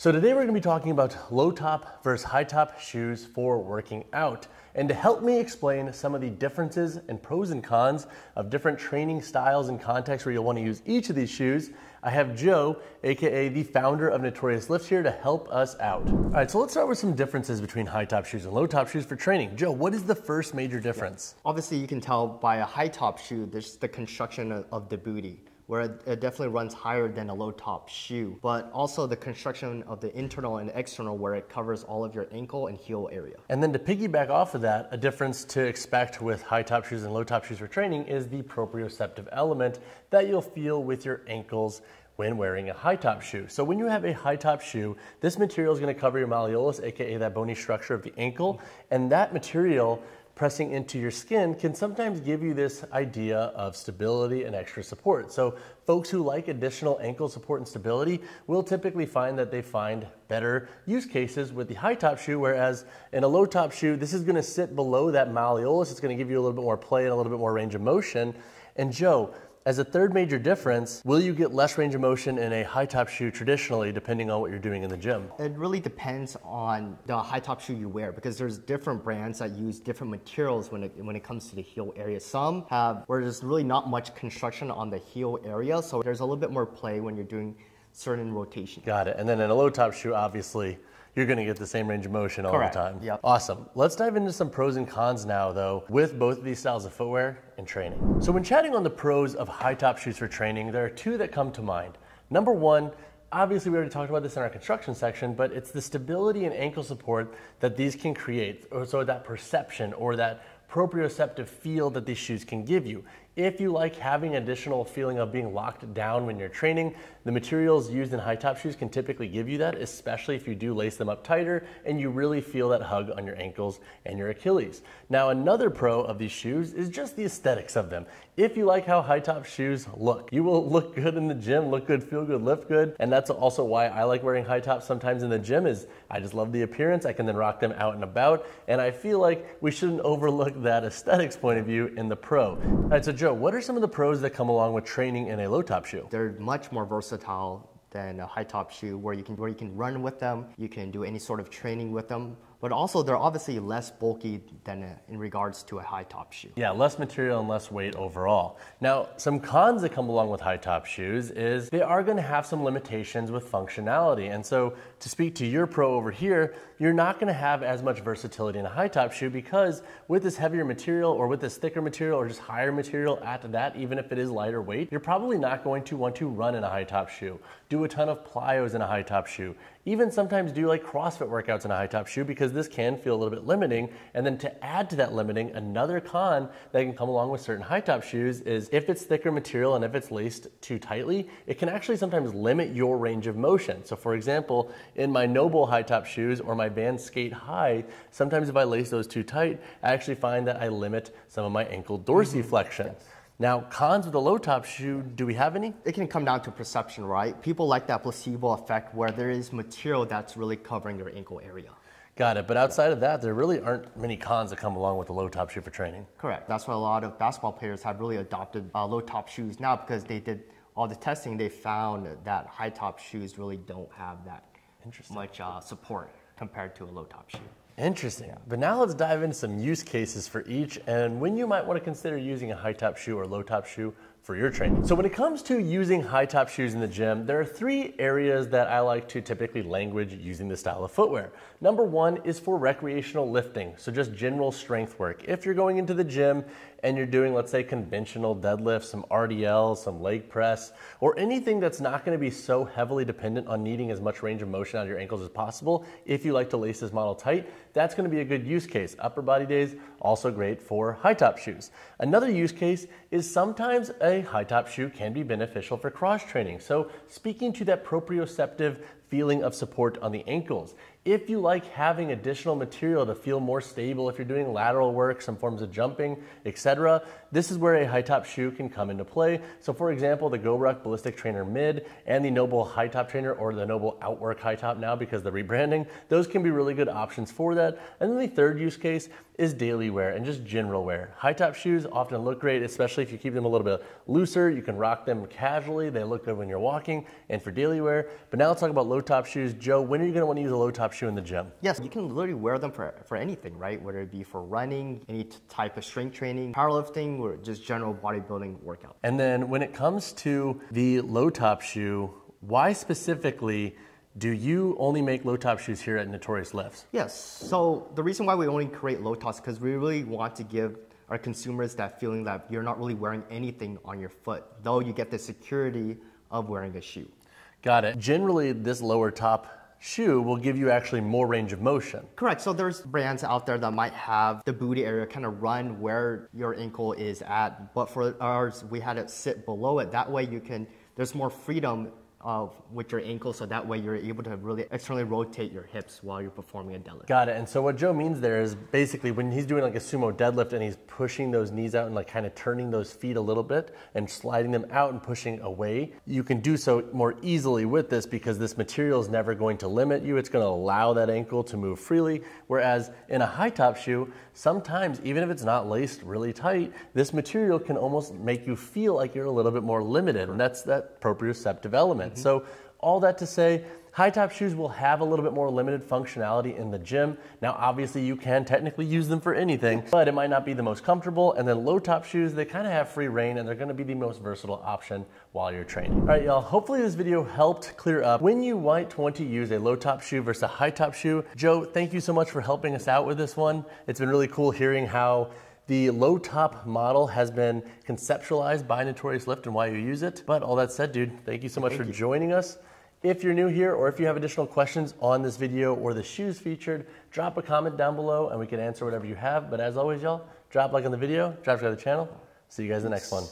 So today we're going to be talking about low top versus high top shoes for working out. And to help me explain some of the differences and pros and cons of different training styles and contexts where you'll want to use each of these shoes, I have Joe, aka the founder of Notorious Lift, here to help us out. All right, so let's start with some differences between high top shoes and low top shoes for training. Joe, what is the first major difference? Yeah. Obviously, you can tell by a high top shoe, there's the construction of the booty, where it definitely runs higher than a low top shoe, but also the construction of the internal and external where it covers all of your ankle and heel area. And then to piggyback off of that, a difference to expect with high top shoes and low top shoes for training is the proprioceptive element that you'll feel with your ankles when wearing a high top shoe. So when you have a high top shoe, this material is going to cover your malleolus, aka that bony structure of the ankle, and that material pressing into your skin can sometimes give you this idea of stability and extra support. So folks who like additional ankle support and stability will typically find that they find better use cases with the high top shoe, whereas in a low top shoe, this is gonna sit below that malleolus. It's gonna give you a little bit more play and a little bit more range of motion. And Joe, as a third major difference, will you get less range of motion in a high top shoe traditionally, depending on what you're doing in the gym? It really depends on the high top shoe you wear, because there's different brands that use different materials when it comes to the heel area. Some have where there's really not much construction on the heel area, so there's a little bit more play when you're doing certain rotation. Got it. And then in a low top shoe, obviously, you're going to get the same range of motion all Correct. the time. Yep. Awesome. Let's dive into some pros and cons now, though, with both of these styles of footwear and training. So when chatting on the pros of high top shoes for training, there are two that come to mind. Number one, obviously we already talked about this in our construction section, but it's the stability and ankle support that these can create, or so that perception or that proprioceptive feel that these shoes can give you. If you like having additional feeling of being locked down when you're training, the materials used in high top shoes can typically give you that, especially if you do lace them up tighter and you really feel that hug on your ankles and your Achilles. Now, another pro of these shoes is just the aesthetics of them. If you like how high top shoes look, you will look good in the gym, look good, feel good, lift good. And that's also why I like wearing high tops sometimes in the gym, is I just love the appearance. I can then rock them out and about. And I feel like we shouldn't overlook that aesthetics point of view in the pro. All right, so Joe, what are some of the pros that come along with training in a low top shoe? They're much more versatile than a high top shoe, where you can run with them, you can do any sort of training with them, but also they're obviously less bulky than in regards to a high top shoe. Yeah, less material and less weight overall. Now, some cons that come along with high top shoes is they are going to have some limitations with functionality. And so to speak to your pro over here, you're not going to have as much versatility in a high top shoe, because with this heavier material or with this thicker material or just higher material at that, even if it is lighter weight, you're probably not going to want to run in a high top shoe, do a ton of plyos in a high top shoe, even sometimes do like CrossFit workouts in a high top shoe, because this can feel a little bit limiting. And then to add to that limiting, another con that can come along with certain high top shoes is if it's thicker material and if it's laced too tightly, it can actually sometimes limit your range of motion. So for example, in my Noble high top shoes or my Vans Skate High, sometimes if I lace those too tight, I actually find that I limit some of my ankle dorsiflexion. Yes. Now, cons with a low top shoe, do we have any? It can come down to perception, right? People like that placebo effect where there is material that's really covering their ankle area. Got it. But outside of that, there really aren't many cons that come along with a low top shoe for training. Correct. That's why a lot of basketball players have really adopted low top shoes now, because they did all the testing. They found that high top shoes really don't have that much support compared to a low top shoe. Interesting. Yeah. But now let's dive into some use cases for each and when you might want to consider using a high top shoe or low top shoe for your training. So when it comes to using high top shoes in the gym, there are three areas that I like to typically language using this style of footwear. Number one is for recreational lifting, so just general strength work. If you're going into the gym and you're doing, let's say, conventional deadlifts, some RDL, some leg press, or anything that's not going to be so heavily dependent on needing as much range of motion out of your ankles as possible, if you like to lace this model tight, that's going to be a good use case. Upper body days, also great for high top shoes. Another use case is sometimes a high top shoe can be beneficial for cross training. So speaking to that proprioceptive feeling of support on the ankles. If you like having additional material to feel more stable, if you're doing lateral work, some forms of jumping, etc., this is where a high top shoe can come into play. So for example, the GoRuck Ballistic Trainer Mid and the Noble High Top Trainer, or the Noble Outwork High Top now because of the rebranding, those can be really good options for that. And then the third use case is daily wear and just general wear. High top shoes often look great, especially if you keep them a little bit looser. You can rock them casually. They look good when you're walking and for daily wear. But now let's talk about low low top shoes. Joe, when are you gonna wanna use a low top shoe in the gym? Yes, you can literally wear them for anything, right? Whether it be for running, any type of strength training, powerlifting, or just general bodybuilding workout. And then when it comes to the low top shoe, why specifically do you only make low top shoes here at Notorious Lifts? Yes, so the reason why we only create low tops is because we really want to give our consumers that feeling that you're not really wearing anything on your foot, though you get the security of wearing a shoe. Got it. Generally, this lower top shoe will give you actually more range of motion. Correct, so there's brands out there that might have the booty area kind of run where your ankle is at, but for ours, we had it sit below it. That way there's more freedom with your ankle, so that way you're able to really externally rotate your hips while you're performing a deadlift. Got it. And so what Joe means there is basically when he's doing like a sumo deadlift and he's pushing those knees out and like kind of turning those feet a little bit and sliding them out and pushing away, you can do so more easily with this because this material is never going to limit you. It's going to allow that ankle to move freely. Whereas in a high top shoe, sometimes even if it's not laced really tight, this material can almost make you feel like you're a little bit more limited. And that's that proprioceptive element. So all that to say, high top shoes will have a little bit more limited functionality in the gym. Now, obviously you can technically use them for anything, but it might not be the most comfortable. And then low top shoes, they kind of have free reign and they're gonna be the most versatile option while you're training. All right, y'all, hopefully this video helped clear up when you might want to use a low top shoe versus a high top shoe. Joe, thank you so much for helping us out with this one. It's been really cool hearing how the low top model has been conceptualized by Notorious Lift and why you use it. But all that said, dude, thank you so much for joining us. If you're new here or if you have additional questions on this video or the shoes featured, drop a comment down below and we can answer whatever you have. But as always, y'all, drop a like on the video, drop subscribe to the channel. See you guys in the next one.